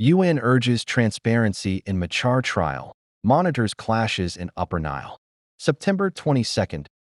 UN urges transparency in Machar trial, monitors clashes in Upper Nile. September 22,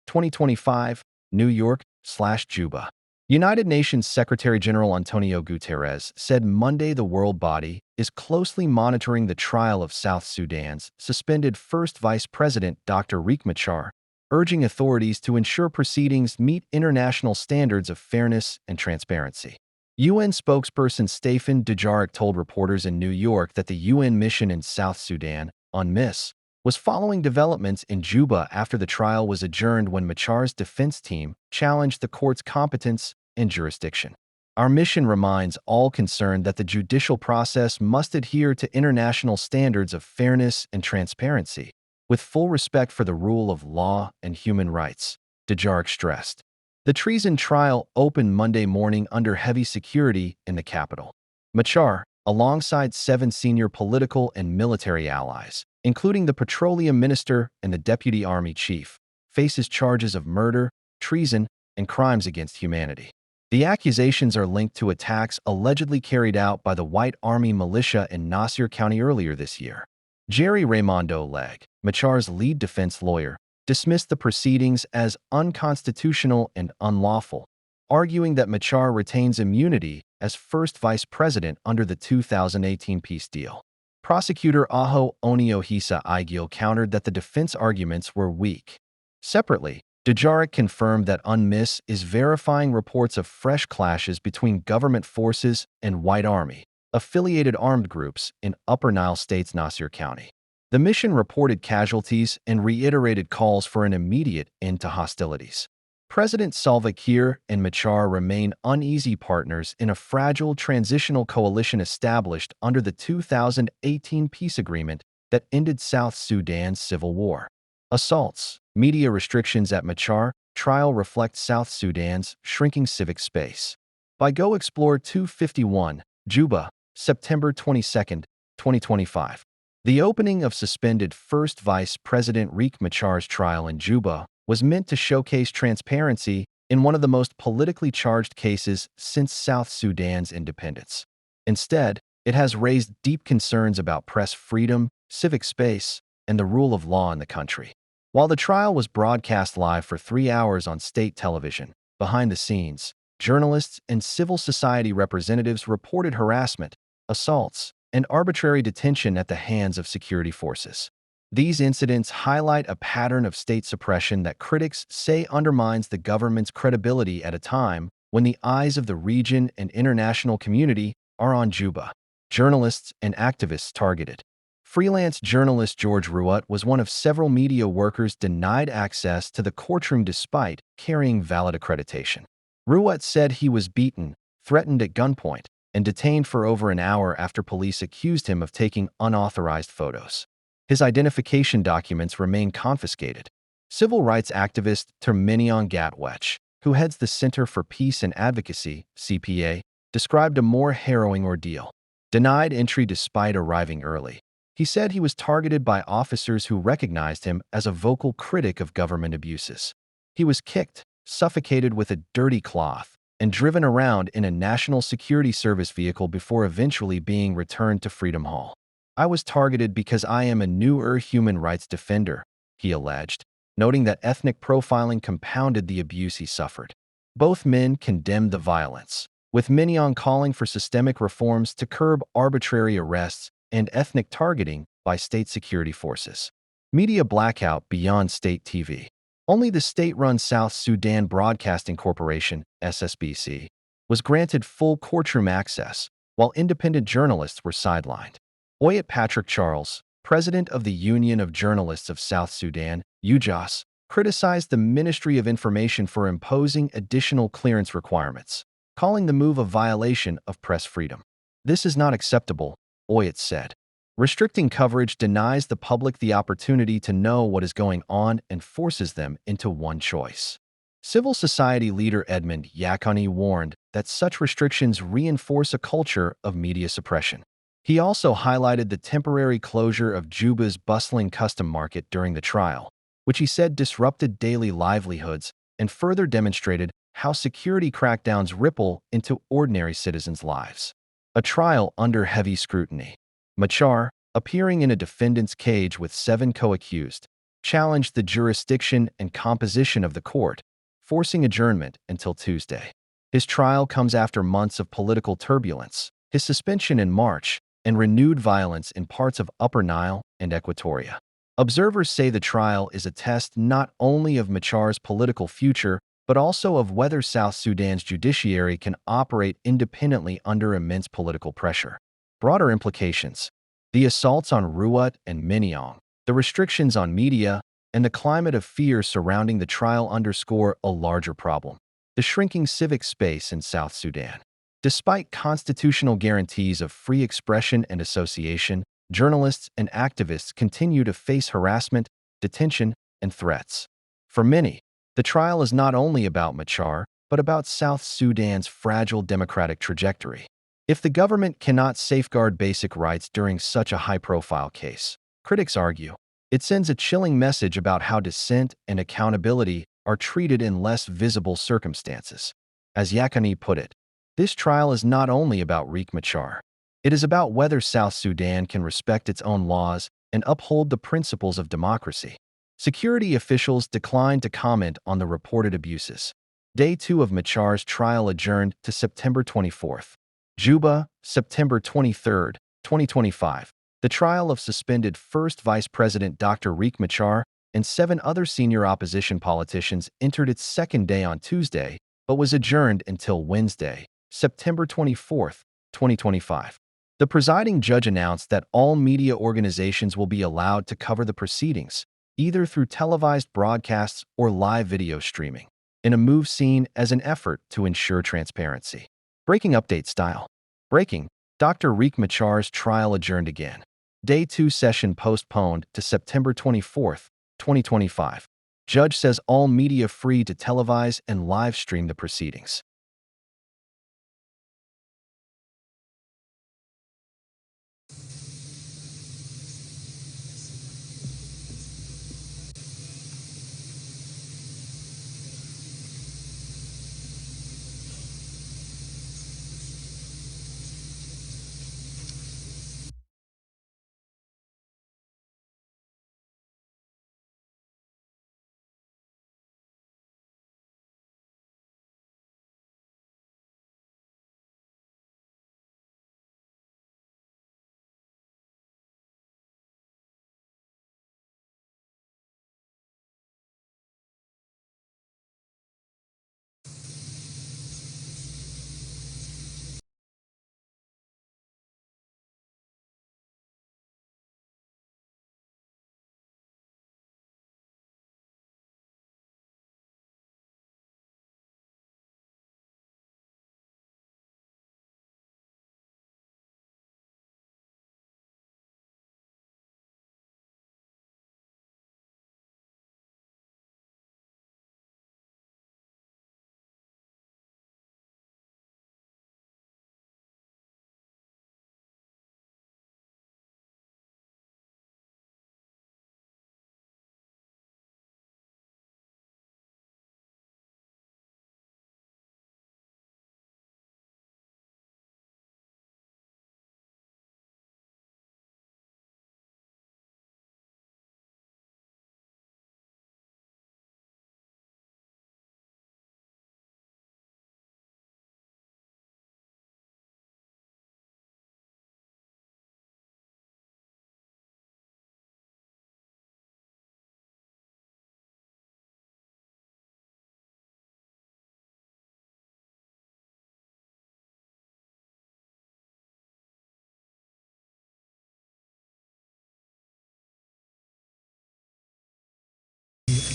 2025, New York/Juba. United Nations Secretary-General Antonio Guterres said Monday the world body is closely monitoring the trial of South Sudan's suspended first vice president Dr. Riek Machar, urging authorities to ensure proceedings meet international standards of fairness and transparency. UN spokesperson Staffan de Jarrick told reporters in New York that the UN mission in South Sudan, UNMISS, was following developments in Juba after the trial was adjourned when Machar's defense team challenged the court's competence and jurisdiction. Our mission reminds all concerned that the judicial process must adhere to international standards of fairness and transparency, with full respect for the rule of law and human rights, de Jarrick stressed. The treason trial opened Monday morning under heavy security in the capital. Machar, alongside 7 senior political and military allies, including the petroleum minister and the deputy army chief, faces charges of murder, treason, and crimes against humanity. The accusations are linked to attacks allegedly carried out by the White Army militia in Nasir County earlier this year. Jerry Raimondo Legg, Machar's lead defense lawyer, dismissed the proceedings as unconstitutional and unlawful, arguing that Machar retains immunity as first vice president under the 2018 peace deal. Prosecutor Aho Oniohisa Igil countered that the defense arguments were weak. Separately, de Jarrick confirmed that UNMISS is verifying reports of fresh clashes between government forces and White Army, affiliated armed groups in Upper Nile State's Nasir County. The mission reported casualties and reiterated calls for an immediate end to hostilities. President Salva Kiir and Machar remain uneasy partners in a fragile transitional coalition established under the 2018 peace agreement that ended South Sudan's civil war. Assaults, media restrictions at Machar trial reflect South Sudan's shrinking civic space. By Go Explore 251, Juba, September 22, 2025. The opening of suspended First Vice President Riek Machar's trial in Juba was meant to showcase transparency in one of the most politically charged cases since South Sudan's independence. Instead, it has raised deep concerns about press freedom, civic space, and the rule of law in the country. While the trial was broadcast live for 3 hours on state television, behind the scenes, journalists and civil society representatives reported harassment, assaults, and arbitrary detention at the hands of security forces. These incidents highlight a pattern of state suppression that critics say undermines the government's credibility at a time when the eyes of the region and international community are on Juba. Journalists and activists targeted. Freelance journalist George Ruat was one of several media workers denied access to the courtroom despite carrying valid accreditation. Ruat said he was beaten, threatened at gunpoint, and detained for over an hour after police accused him of taking unauthorized photos. His identification documents remain confiscated. Civil rights activist Terminion Gatwech, who heads the Center for Peace and Advocacy, CPA, described a more harrowing ordeal. Denied entry despite arriving early. He said he was targeted by officers who recognized him as a vocal critic of government abuses. He was kicked, suffocated with a dirty cloth, and driven around in a National Security Service vehicle before eventually being returned to Freedom Hall. I was targeted because I am a newer human rights defender, he alleged, noting that ethnic profiling compounded the abuse he suffered. Both men condemned the violence, with Mignon calling for systemic reforms to curb arbitrary arrests and ethnic targeting by state security forces. Media blackout beyond state TV. Only the state-run South Sudan Broadcasting Corporation, SSBC, was granted full courtroom access, while independent journalists were sidelined. Oyet Patrick Charles, president of the Union of Journalists of South Sudan, UJOS, criticized the Ministry of Information for imposing additional clearance requirements, calling the move a violation of press freedom. This is not acceptable, Oyet said. Restricting coverage denies the public the opportunity to know what is going on and forces them into one choice. Civil society leader Edmund Yakani warned that such restrictions reinforce a culture of media suppression. He also highlighted the temporary closure of Juba's bustling custom market during the trial, which he said disrupted daily livelihoods and further demonstrated how security crackdowns ripple into ordinary citizens' lives. A trial under heavy scrutiny. Machar, appearing in a defendant's cage with 7 co-accused, challenged the jurisdiction and composition of the court, forcing adjournment until Tuesday. His trial comes after months of political turbulence, his suspension in March, and renewed violence in parts of Upper Nile and Equatoria. Observers say the trial is a test not only of Machar's political future, but also of whether South Sudan's judiciary can operate independently under immense political pressure. Broader implications. The assaults on Ruat and Miniong, the restrictions on media, and the climate of fear surrounding the trial underscore a larger problem: the shrinking civic space in South Sudan. Despite constitutional guarantees of free expression and association, journalists and activists continue to face harassment, detention, and threats. For many, the trial is not only about Machar, but about South Sudan's fragile democratic trajectory. If the government cannot safeguard basic rights during such a high-profile case, critics argue, it sends a chilling message about how dissent and accountability are treated in less visible circumstances. As Yakani put it, this trial is not only about Riek Machar. It is about whether South Sudan can respect its own laws and uphold the principles of democracy. Security officials declined to comment on the reported abuses. Day 2 of Machar's trial adjourned to September 24th. Juba, September 23, 2025. The trial of suspended First Vice President Dr. Riek Machar and 7 other senior opposition politicians entered its second day on Tuesday, but was adjourned until Wednesday, September 24, 2025. The presiding judge announced that all media organizations will be allowed to cover the proceedings, either through televised broadcasts or live video streaming, in a move seen as an effort to ensure transparency. Breaking update style. Breaking. Dr. Riek Machar's trial adjourned again. Day 2 session postponed to September 24, 2025. Judge says all media free to televise and live stream the proceedings.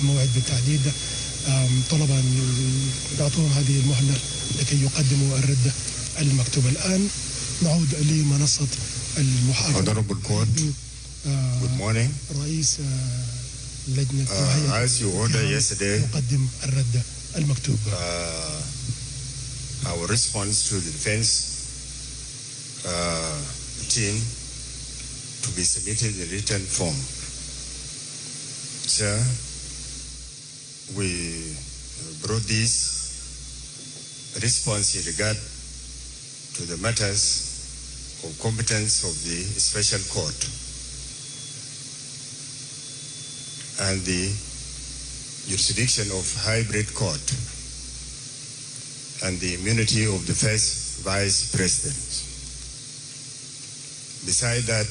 الموعد بالتحديد طلبا يعطوهم هذه المهلة لكي يقدموا الرد المكتوب. الآن نعود لمنصة المحاكمة. Honorable Court, good morning. رئيس لجنة as you ordered yesterday, يقدم الرد المكتوب. Our response to the defense team to be submitted in written form. Sir, we brought this response in regard to the matters of competence of the Special Court and the jurisdiction of hybrid court and the immunity of the first vice president. Besides that,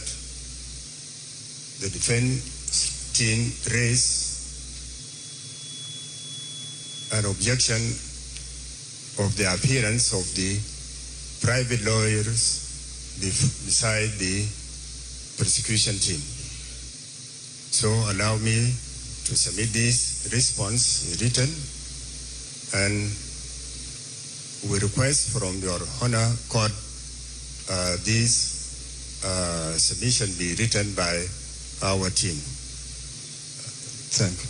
the defense team raised an objection of the appearance of the private lawyers beside the prosecution team. So allow me to submit this response in written, and we request from your Honor Court this submission be written by our team. Thank you.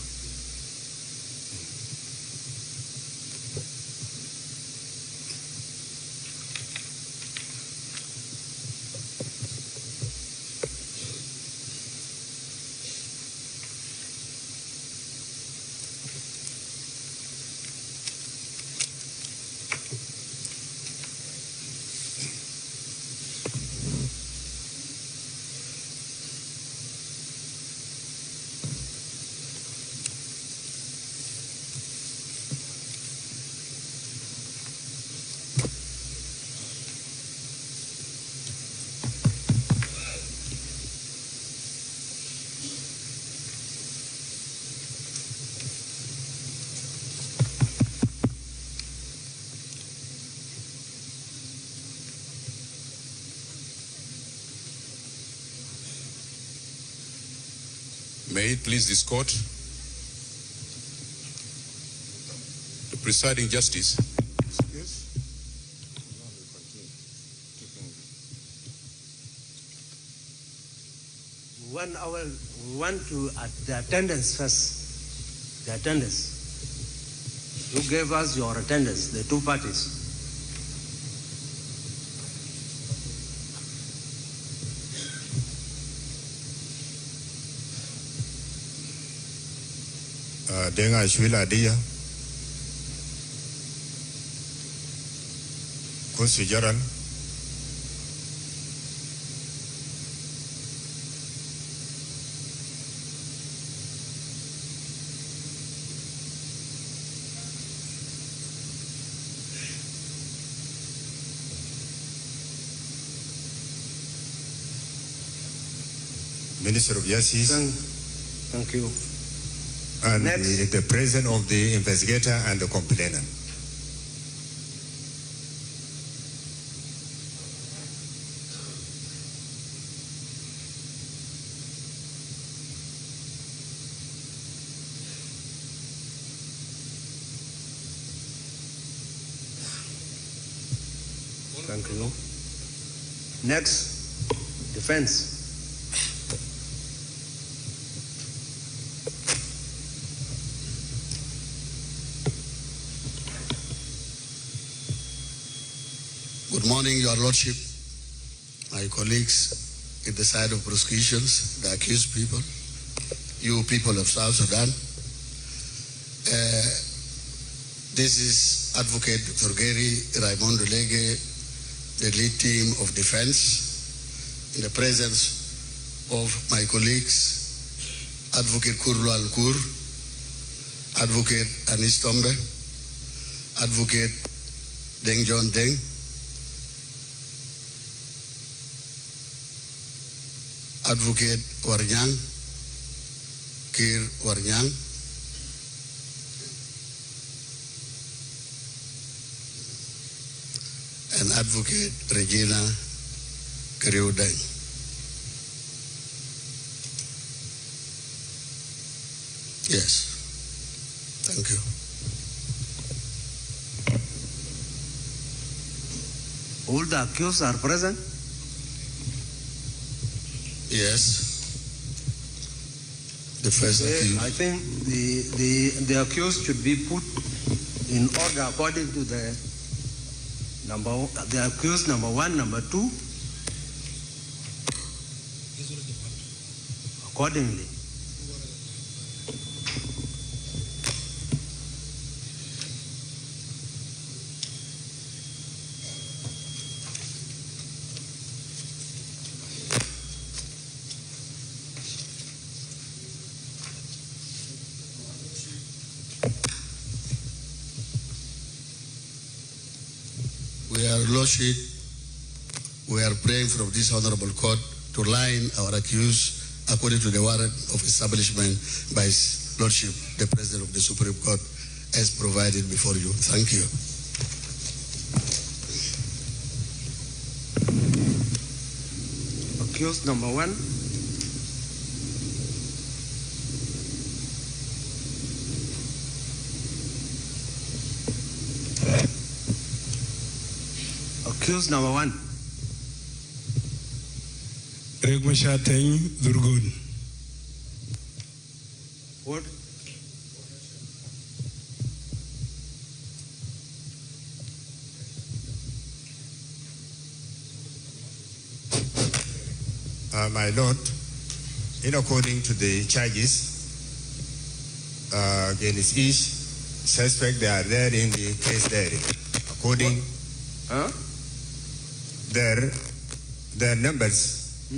May it please this court, the presiding justice. We want to the attendance first. The attendance. You gave us your attendance, the two parties. Denga Shwila Dia, Consideran, Minister of Justice. Thank you. And the presence of the investigator and the complainant. Thank you. Next, defense. Good morning, Your Lordship, my colleagues in the side of prosecutions, the accused people, you people of South Sudan. This is Advocate Thorgeri Raimondo Lege, the lead team of defense, in the presence of my colleagues, Advocate Kurlu Al-Kur, Advocate Anis Tombe, Advocate Deng John Deng, Advocate Warnyang, Kir Warnyang, and Advocate Regina Kiriudeng. Yes, thank you. All the accused are present? Yes. The first accused. I think the accused should be put in order according to the accused number 1, number 2, accordingly. Lordship, we are praying from this honorable court to line our accused according to the warrant of establishment by His Lordship, the President of the Supreme Court, as provided before you. Thank you. Accused number one. Accused number one. Riek Machar Durgun. What? My Lord, in according to the charges against each suspect, they are there in the case diary. According, their numbers,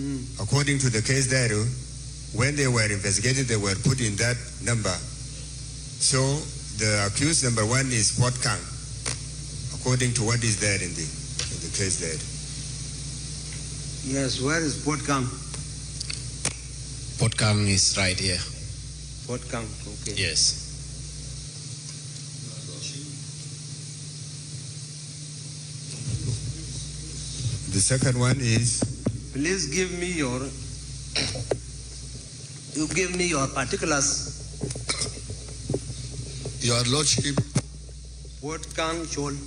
according to the case diary, when they were investigated, they were put in that number. So the accused number one is Port Kang, according to what is there in the case diary. Yes, where is Port Kang? Port Kang is right here. Port Kang, okay. Yes. The second one is. Please give me your particulars. Your Lordship. Port Kang Shol.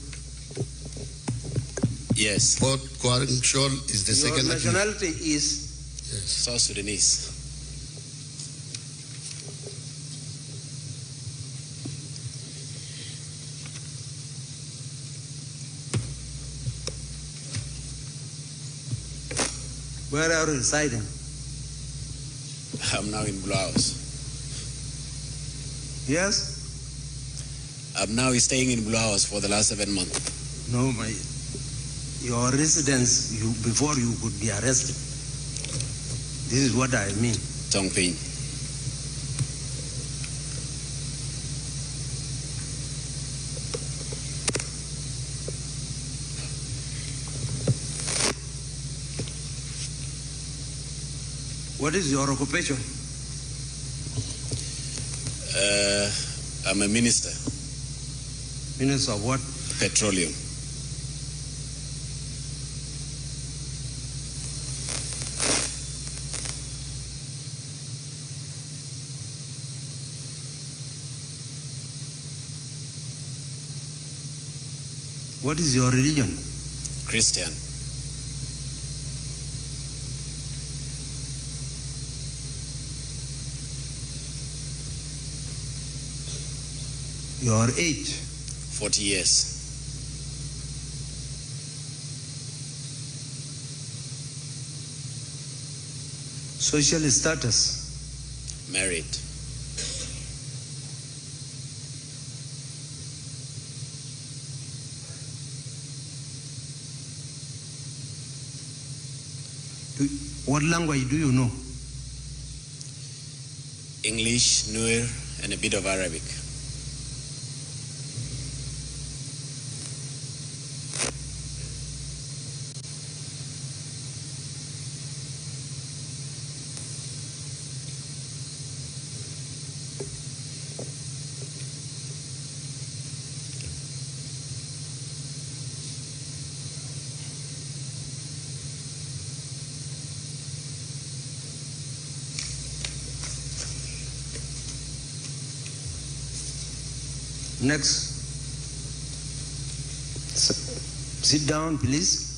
Yes. Port Kang Shol is the Your second. nationality is? Yes. South Sudanese. Where are you residing? I'm now in Blue House. Yes? I'm now staying in Blue House for the last 7 months. No, your residence, before you could be arrested. This is what I mean. Tongping. What is your occupation? I'm a minister. Minister of what? Petroleum. What is your religion? Christian. Your age? 40 years. Social status? Married. What language do you know? English, Nuer, and a bit of Arabic. Next. Sit down, please.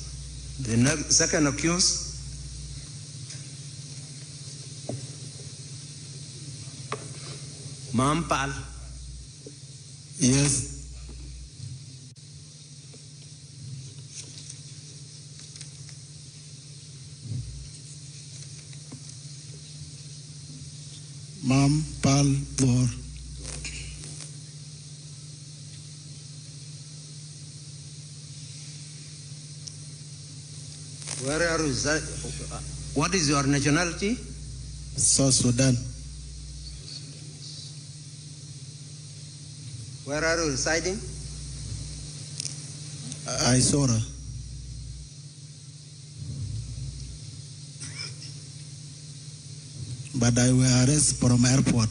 The second accused. Mampal. Yes. Mampal Bor. Where are you? What is your nationality? South Sudan. Where are you residing? Isora. but I was arrested from airport,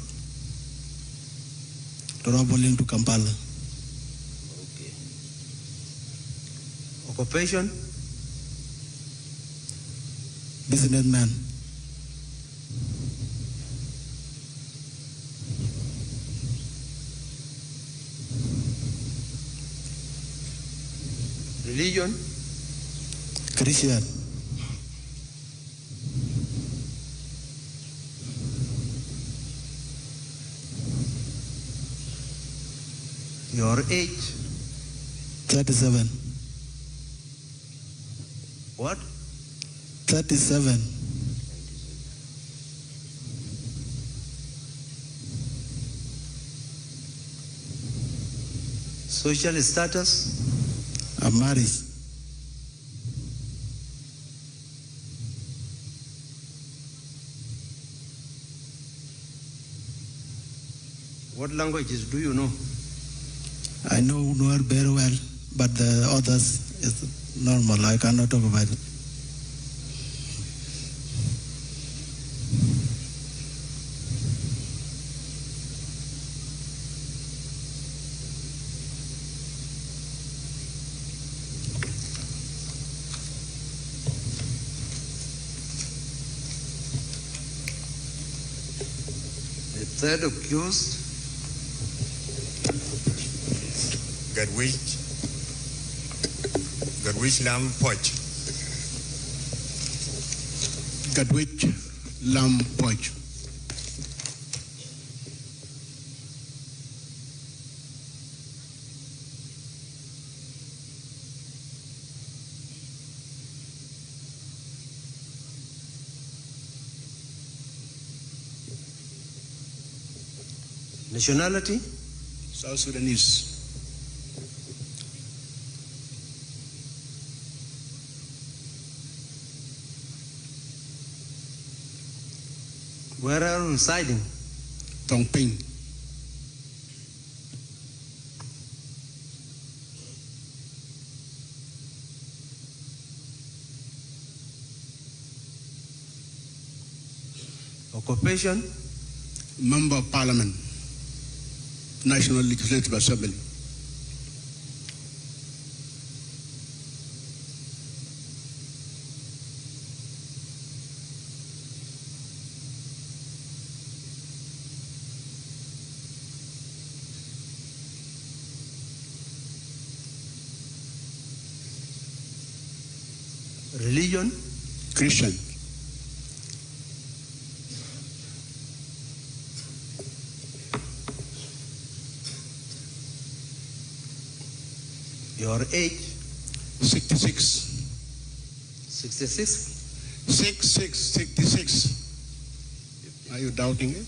traveling to Kampala. Okay. Occupation? Businessman. Religion? Christian. Your age? 37. What? 37. Social status? I'm married. What languages do you know? I know Noor very well, but the others is normal. I cannot talk about it. The third accused? Gadwich Lam Poch. Gadwich Lam Poch. Nationality? South Sudanese. Where are you residing? Tongping. Occupation? Member of Parliament, National Legislative Assembly. Religion? Christian. Your age? 66. 66? 66. Are you doubting it?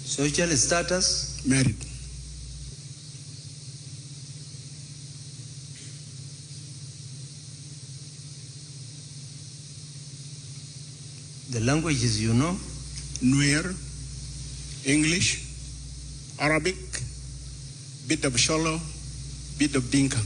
Social status? Married. The languages you know? Nuer, English, Arabic, bit of Sholo, bit of Dinka.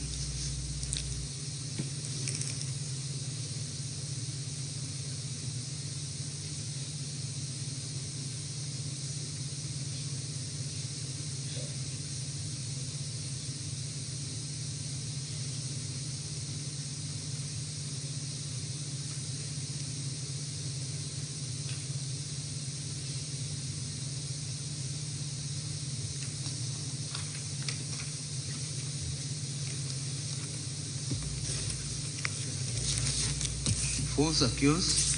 Who's accused?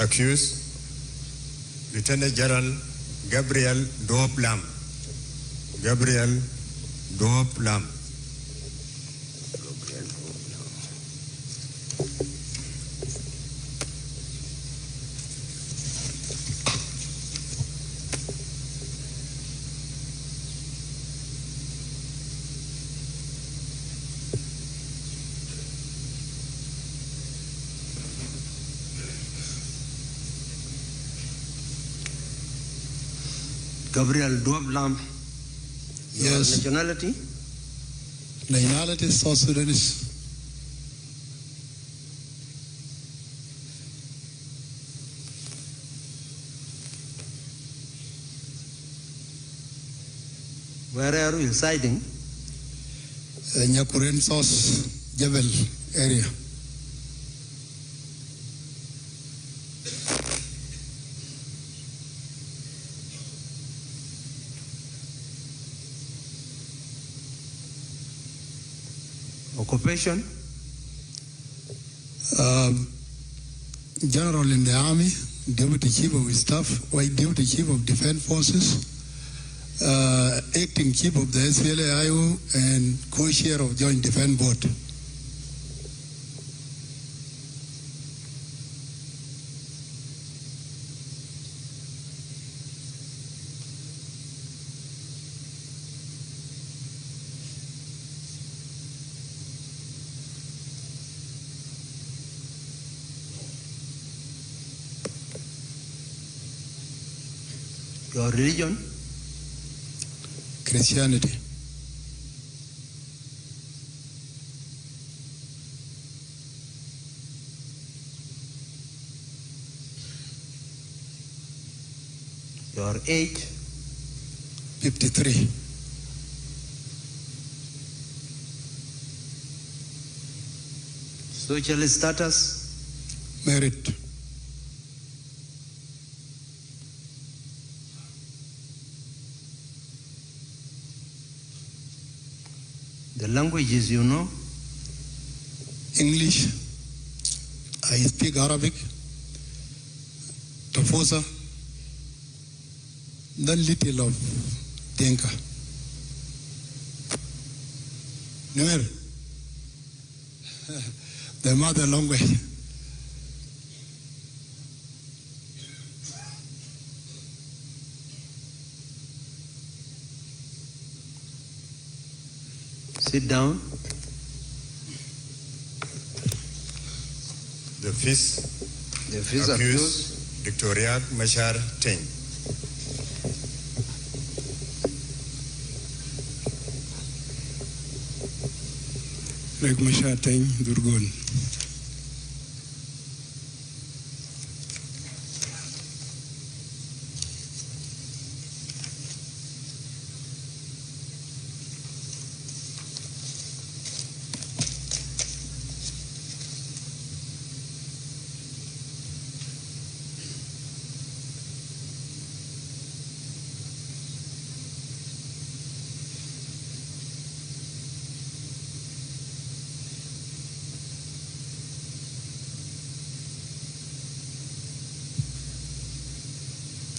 Accused, Lieutenant General Gabriel Doop Lam. Gabriel Doop Lam. Gabriel Doop Lam. Your Yes. nationality? nationality South Sudanese. Where are you residing? Nyakuren South Jebel area. Occupation? General in the Army, Deputy Chief of Staff, White Deputy Chief of Defense Forces, Acting Chief of the SPLA-IO, and Co-Chair of Joint Defense Board. Your religion? Christianity. Your age? 53. Social status? Married. The languages you know? English. I speak Arabic. Tofosa. Then little of Dinka. Nuer. The mother language. Sit down. The fifth accused, Dr. Riek Machar Teng. Riek Machar Teng, Durgun.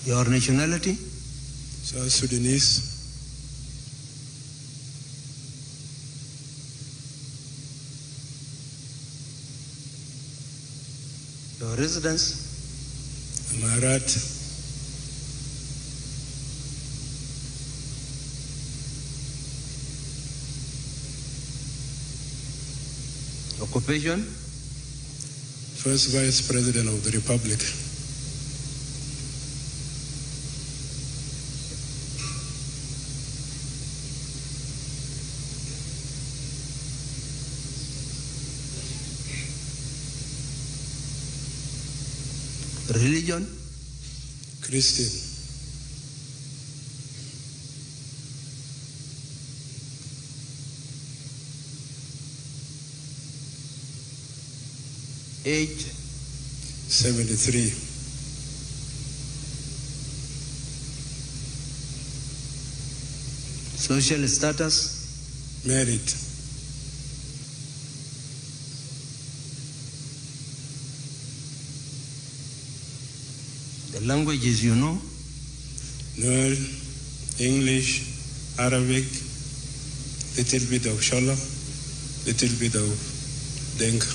Your nationality? South Sudanese. Your residence? Amarat. Occupation? First Vice President of the Republic. Religion? Christian. Age? 73. Social status? Married. The languages you know? Nuer, English, Arabic, little bit of Shola, little bit of Dinka.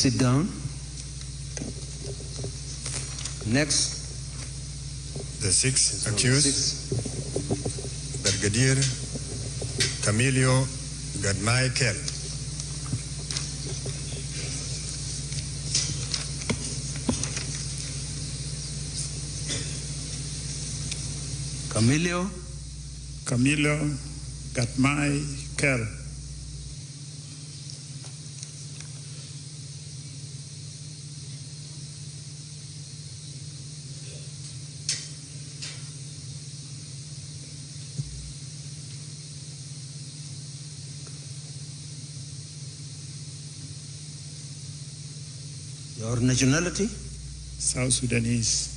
Sit down. Next. The six accused, Brigadier Camilio Gadmai Kell. Camilo Gadmai Kell. Your nationality? South Sudanese.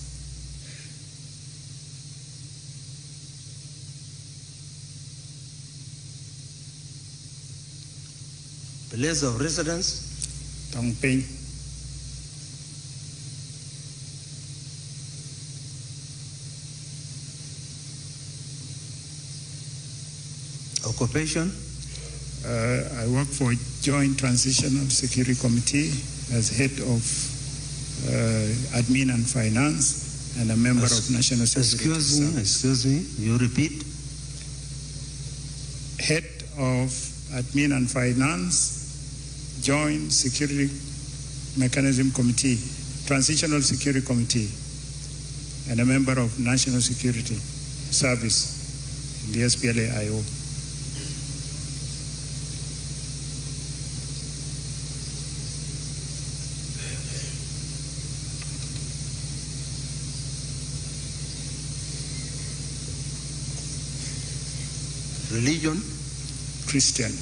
Place of residence? Tongping. Occupation? I work for Joint Transitional Security Committee as head of admin and finance and a member of National Security Excuse me, you repeat? Head of admin and finance, Joint Security Mechanism Committee, Transitional Security Committee, and a member of National Security Service, the SPLA-IO. Religion? Christian.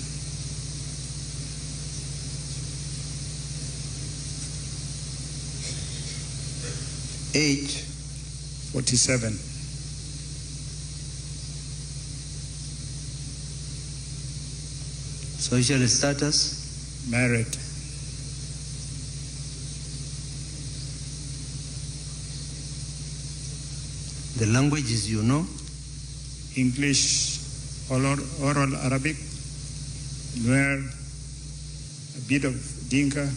Age? 47. Social status? Married. The languages you know? English, oral Arabic, Nuer, a bit of Dinka.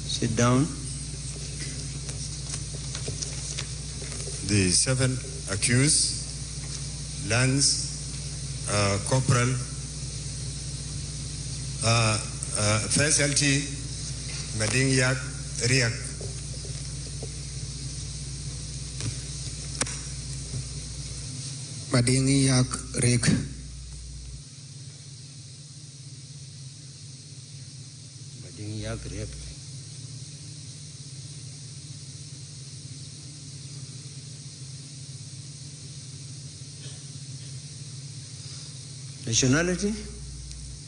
Sit down. The seven accused, Lance Corporal First LT Madingyak Riek. Madingyak Riek. Madingyak Riek. Nationality?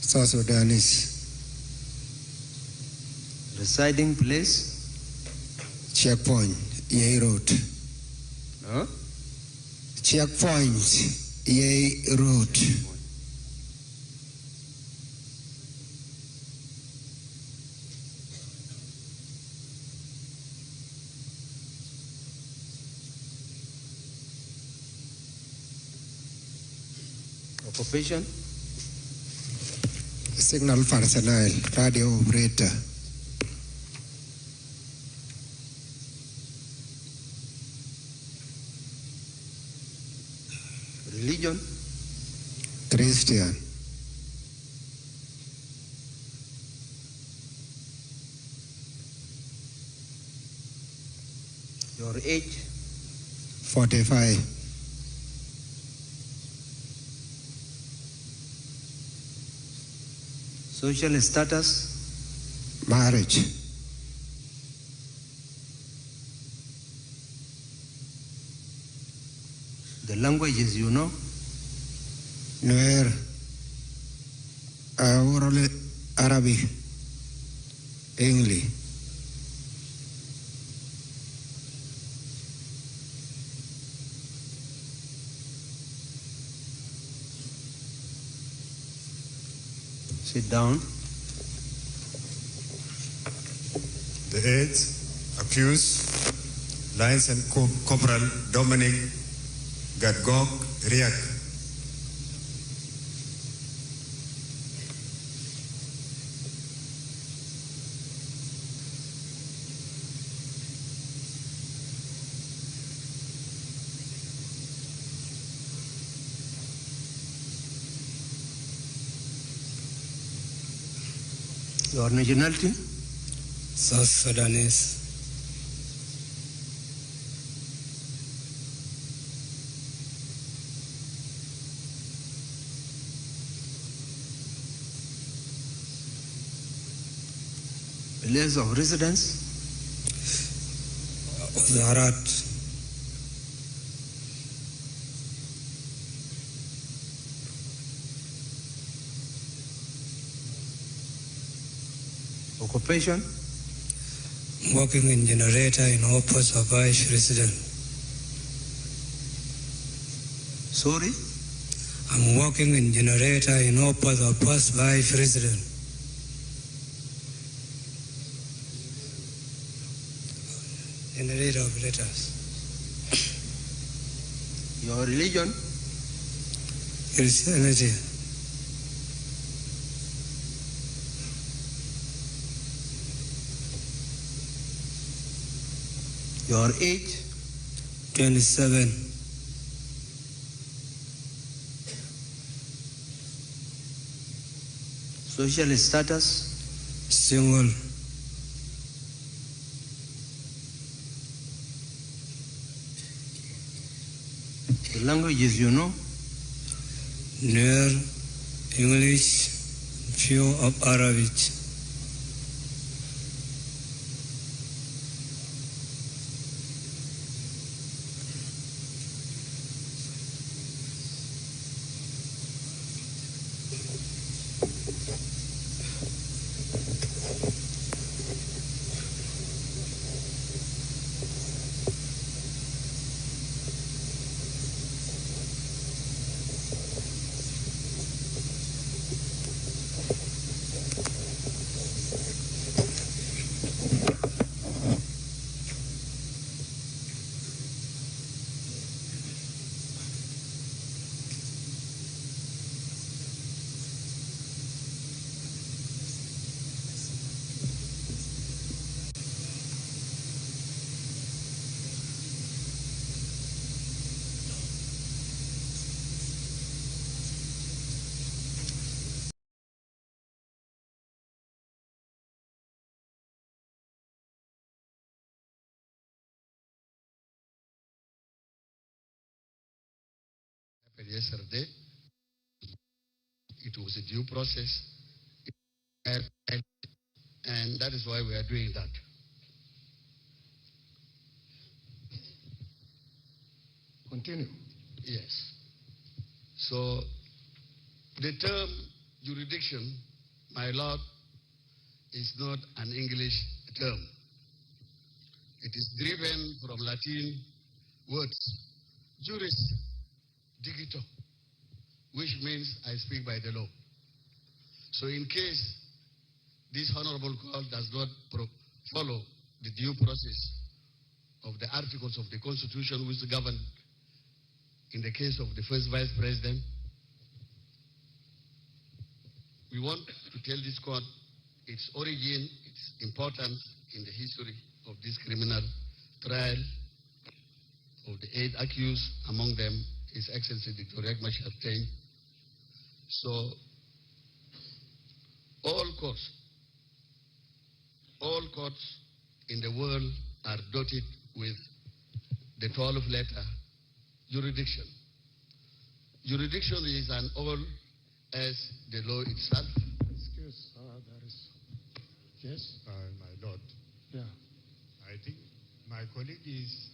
South Sudanese. Residing place? Checkpoint, Yei Road. Huh? Checkpoint, Yei Road. Occupation? Signal personnel, radio operator. Religion? Christian. Your age? 45. Social status? Marriage. The languages you know? Nuer, oral Arabic, English. Sit down. The eighth accused, Lieutenant Corporal Dominic Gadgog Riek. Your nationality? South Sudanese. Place of residence? Zarat. Occupation? Working in generator in Opus of Irish resident. Sorry? I'm working in generator in Opus of Irish resident. Generator of letters. Your religion? Christianity. Your age? 27. Social status? Single. The languages you know? Near English, few of Arabic. Yesterday, it was a due process, and that is why we are doing that. Continue. Yes. So, the term jurisdiction, my lord, is not an English term. It is driven from Latin words, juris digito, which means I speak by the law. So in case this honorable court does not follow the due process of the articles of the Constitution which govern in the case of the first vice president, we want to tell this court its origin, its importance in the history of this criminal trial of the 8 accused, among them His Excellency Dr. Riek Machar. So all courts in the world are dotted with the 12-letter jurisdiction. Jurisdiction is an all as the law itself. Excuse, there is... Yes? My lord, Yeah. I think my colleague is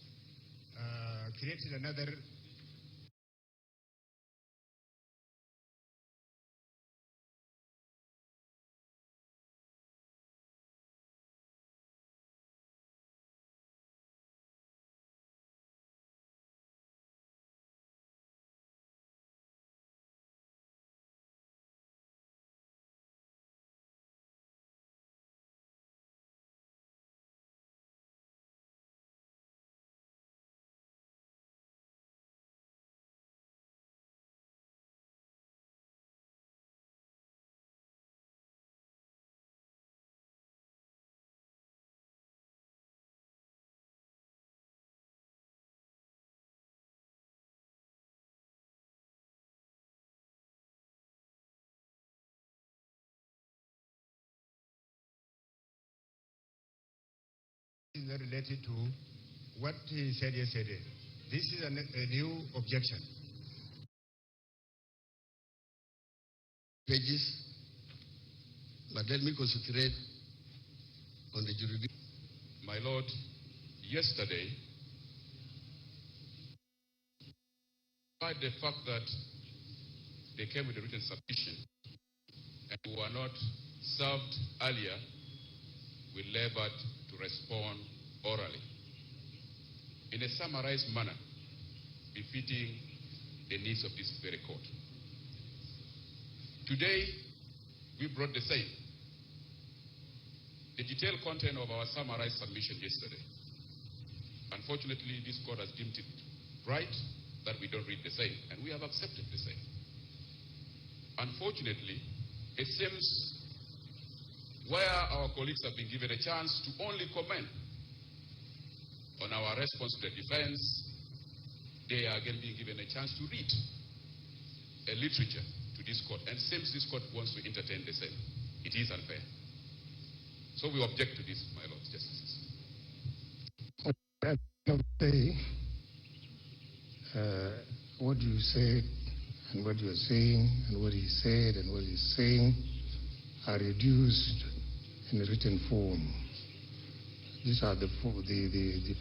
created another is not related to what he said yesterday. This is a new objection. Pages, but let me concentrate on the jurisdiction. My Lord, yesterday, despite the fact that they came with a written submission and were not served earlier, we labored to respond orally in a summarized manner befitting the needs of this very court. Today, we brought the same. The detailed content of our summarized submission yesterday. Unfortunately, this court has deemed it right that we don't read the same, and we have accepted the same. Unfortunately, it seems where our colleagues have been given a chance to only comment on our response to the defense, they are again being given a chance to read a literature to this court, and seems this court wants to entertain the same. It is unfair. So we object to this, my Lords Justices. At the end of the day, what you said and what you're saying and what he said and what he's saying are reduced in written form. These are the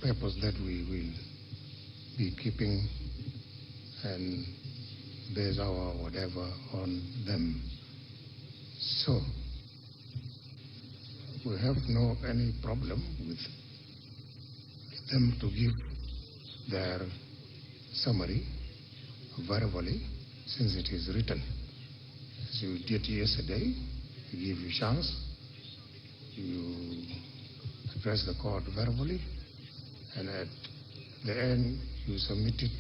papers that we will be keeping, and there's our whatever on them. So we have no any problem with them to give their summary verbally, since it is written. As you did yesterday, we give you a chance. You address the court verbally, and at the end you submitted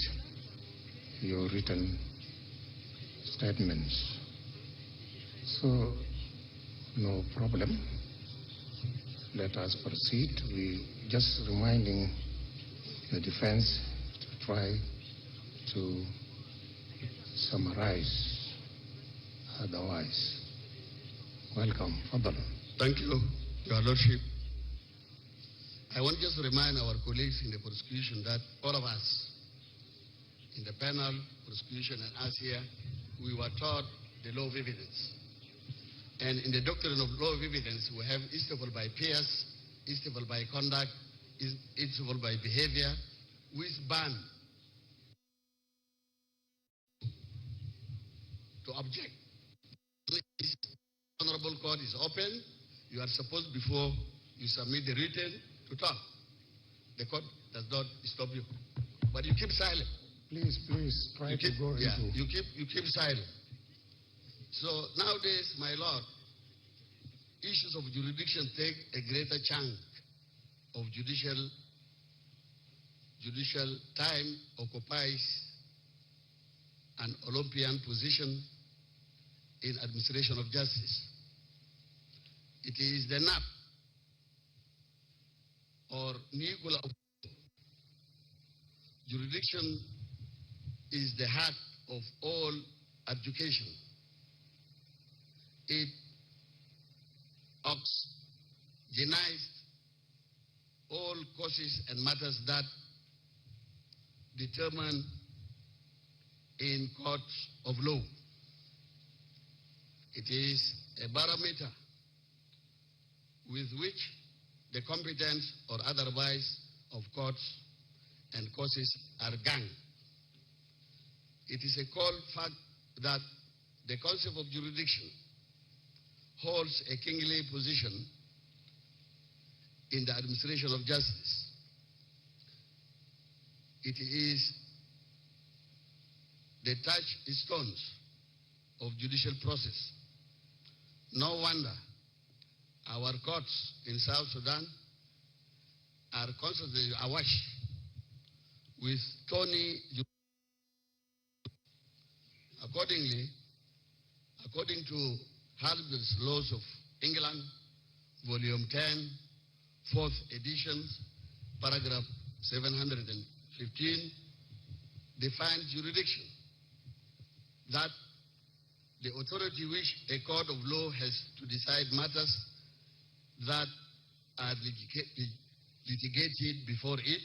your written statements. So no problem. Let us proceed. We just reminding the defense to try to summarize. Otherwise, welcome. Fadal. Thank you, Your Lordship. I want just to remind our colleagues in the prosecution that all of us in the panel, prosecution, and us here, we were taught the law of evidence. And in the doctrine of law of evidence, we have eastable by peers, eastable by conduct, eastable by behavior, which ban to object. Honorable court is open. You are supposed, before you submit the written, to talk. The court does not stop you, but you keep silent. Please try to go into. You keep silent. So nowadays, my Lord, issues of jurisdiction take a greater chunk of judicial time, occupies an Olympian position in administration of justice. It is the nap or nucleus of jurisdiction is the heart of all education. It oxygenized all causes and matters that determine in courts of law. It is a barometer with which the competence or otherwise of courts and causes are gauged. It is a cold fact that the concept of jurisdiction holds a kingly position in the administration of justice. It is the touchstones of judicial process. No wonder our courts in South Sudan are constantly awash with thorny. According to Harvard's Laws of England, Volume 10, 4th edition, paragraph 715, defines jurisdiction, that the authority which a court of law has to decide matters that are litigated before it,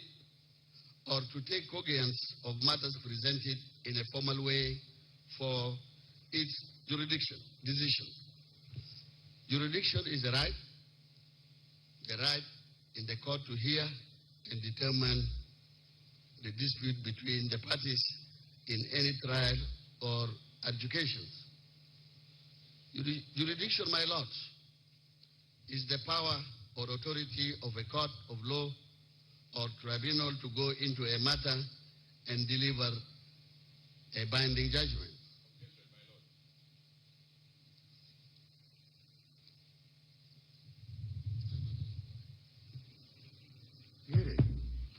or to take cognizance of matters presented in a formal way for its jurisdiction, decision. Jurisdiction is the right in the court to hear and determine the dispute between the parties in any trial or adjudications. Jurisdiction, my lords, is the power or authority of a court of law or tribunal to go into a matter and deliver a binding judgment. Really?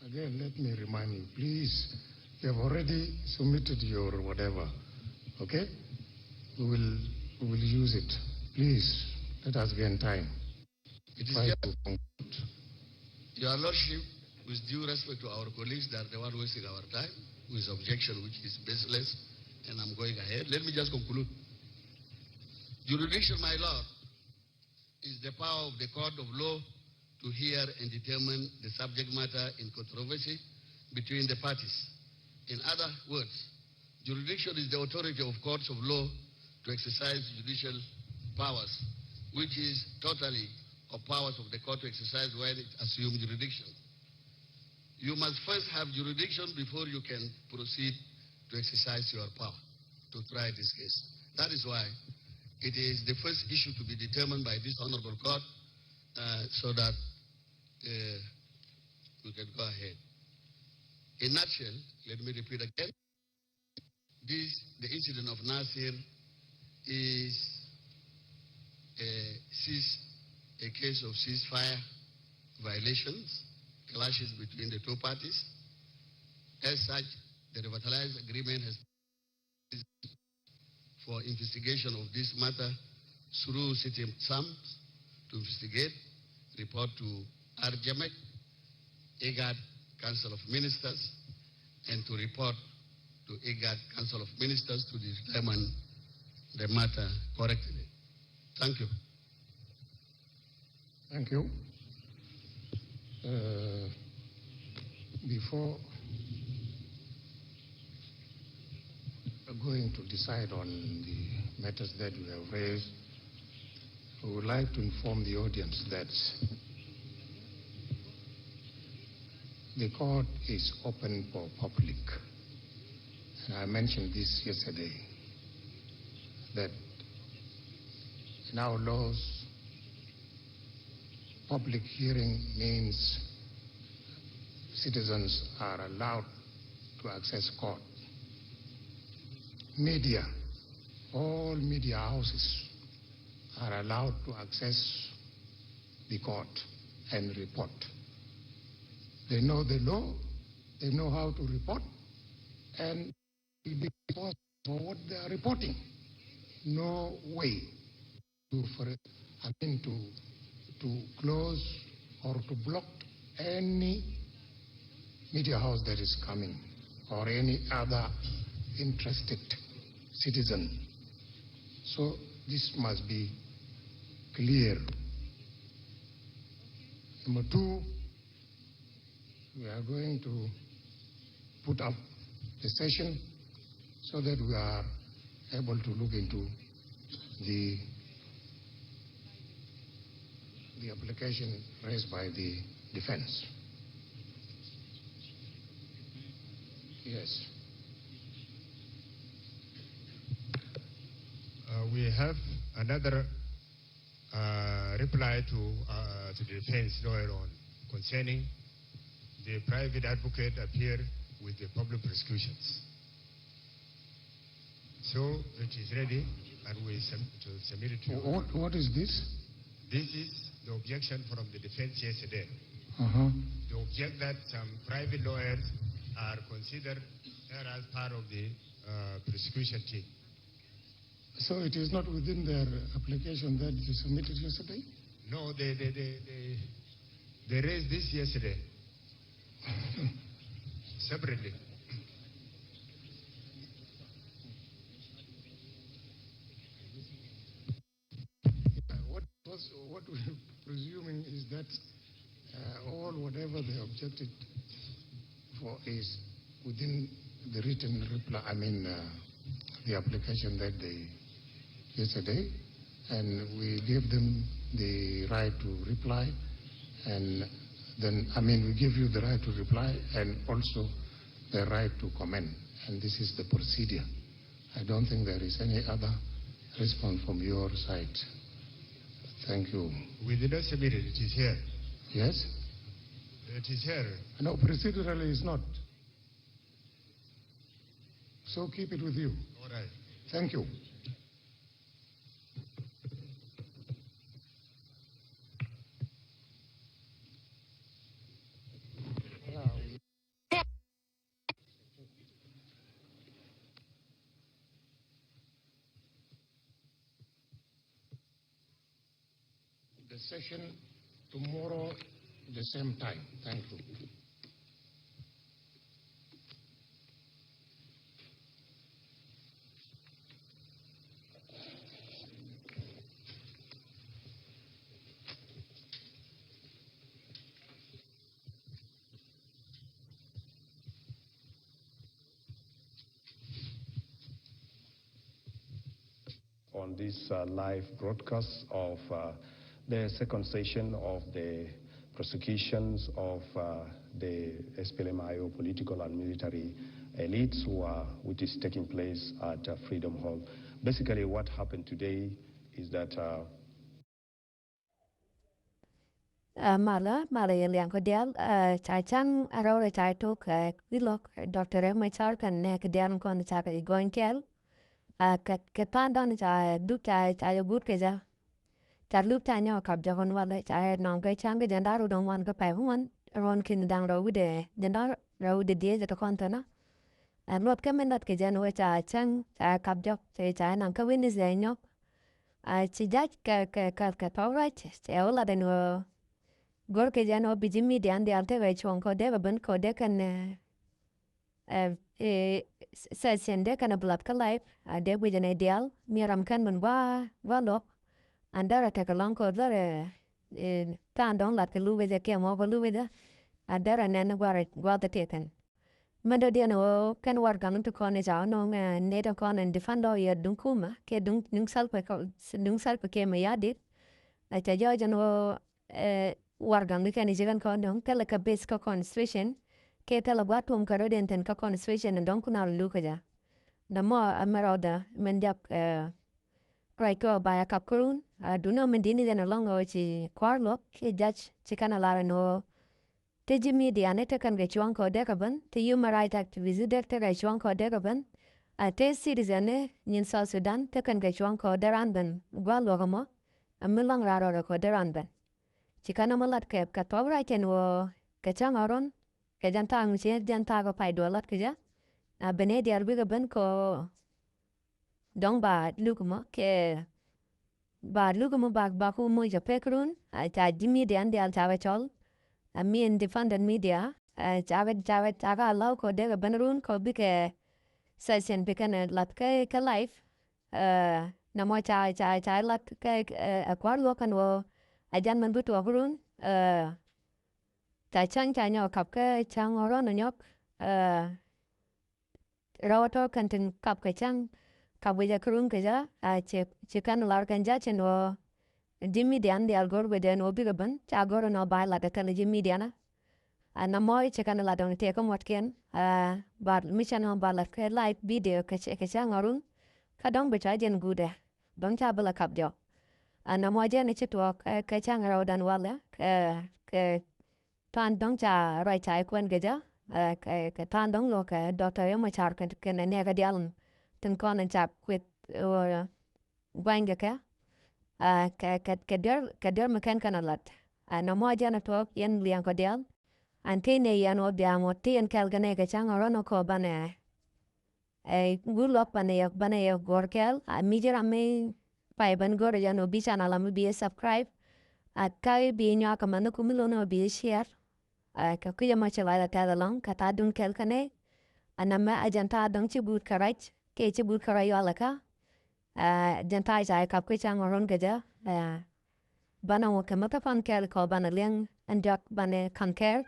Again, let me remind you, please, you have already submitted your whatever, okay? We will use it. Please, let us gain time. It is just, Your Lordship, with due respect to our colleagues that they were wasting our time with objection which is baseless, and I'm going ahead. Let me just conclude. Jurisdiction, my Lord, is the power of the court of law to hear and determine the subject matter in controversy between the parties. In other words, jurisdiction is the authority of courts of law to exercise judicial powers, which is totally of powers of the court to exercise when it assumes jurisdiction. You must first have jurisdiction before you can proceed to exercise your power to try this case. That is why it is the first issue to be determined by this honorable court so that we can go ahead. In a nutshell, let me repeat again, the incident of Nasir is a case of ceasefire violations, clashes between the two parties. As such, the revitalized agreement has for investigation of this matter through sitting SAMs to investigate, report to ADJOURNED, IGAD Council of Ministers, and to report to IGAD Council of Ministers to determine the matter correctly. Thank you. Thank you. Before going to decide on the matters that we have raised, we would like to inform the audience that the court is open for public. And I mentioned this yesterday, that in our laws, public hearing means citizens are allowed to access court. Media, all media houses are allowed to access the court and report. They know the law, they know how to report, and will be responsible for what they are reporting. No way to close or to block any media house that is coming or any other interested citizen. So this must be clear. Number two, we are going to put up the session so that we are able to look into the application raised by the defense. Yes. We have another reply to the defense lawyer on concerning the private advocate appear with the public prosecutions. So it is ready, and we submit it to you. What is this? This is the objection from the defense yesterday. They object that some private lawyers are considered as part of the prosecution team. So it is not within their application that you submitted yesterday? No, they raised this yesterday. Separately. What we're presuming is that all whatever they objected for is within the written reply, the application that they yesterday, and we gave them the right to reply, and then, we give you the right to reply and also the right to comment, and this is the procedure. I don't think there is any other response from your side. Thank you. We did not submit it. It is here. Yes? It is here. No, procedurally it's not. So keep it with you. All right. Thank you. The session tomorrow, the same time. Thank you. On this live broadcast of the second session of the prosecutions of the SPLM-IO political and military elites which is taking place at Freedom Hall. Basically what happened today is that Mala yang kodial chai chang arora chai tok wilok Dr. Riek Machar kan ne kodial kon chaka going kel ke pandon chai du chai gut ke ja char lup chai nyaw kap ja kon wala chai non ke chang ke jandaru don wan ke pai wan ron kin dang ro de jandar ro de die ja kon ta na lot ke mendat ke jan we chai chang chai kap ja chai nan ke win is nyok chi ja ke tawra chai ola de no gor ke jano bijimi de ande alte ga chon ko de ban ko de kan sa sende kan blat ka life de wi jane ideal miram kan man wa lo andara ta kalon ko dare tan don lat ke lu we ke mo lu we da andara nen gwa de teten mando de no kan war gan to kon ja no ne da kon en defando ye dun kuma ke dun sal ko ke me yadit la ta jo jano wargam ni kan ijigan ko don kala ka base ka constitution ke tala batum ka roden ten ka constitution don kuna luka ja na mo amaroda mendap right ko baya kap kurun duno mendini den longo chi kwarlo ke judge chikana lara no teji media ne te kan ge chuan ko de kaban te human right activist de te ge chuan ko de kaban a te citizen ne nin South Sudan te kan ge chuan ko de ran ben gwalo gamo amilang raro ko de ran ben chikana malat ke ka tawra ken wo ke changaron ke janta ngche janta ko pai dolat ke ja a bene diar bi ben ko dong ba lukuma ke ba lukuma ba ku mo ja pekrun a ta dimi de ande al tawe chol a mi independent media a tawe law ko de ben run ko bi ke session bi kan lat ke life na mo cha lat ke a kwar lo kan wo ajan man butu akurun ta chang nyo kap ke chang oro no nyok rawato kantin kap ke chang kap we ja kurun ke ja che kan lar kan ja chen wo jimmi de ande al gor we de no bi ban cha gor no bai la de kan jimmi de na na moy che kan la don te ko mot ken bar mi chan no bar la ke live video ke chang orun ka dong be cha jen gude dong cha bala kap jo na mo je ne chito ke chang ro dan wala ke tan dong cha rai chai kwen ge ja ke tan dong lo ke Dr. Riek Machar ke ne ga dialum tin kon en chap kwit gwang ke der me ken kanalat na mo je ne to yen lian ko dial ante ne yan o bia mo tin kel ga ne ke chang ro no ko bane gulok bane gorkel mi jera me pai ban gore ya no bi channel am bi subscribe at kai bi nya ka man ku milo no bi share ka ku ya ma chala la ta long ka ta dun kel kane anama ajanta dong chi but karach ke chi but karay ala ka janta ja ka ku chang ron ga ja bana wo ka mata fan kel ko bana leng and jak bane kanker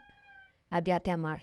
abia temar.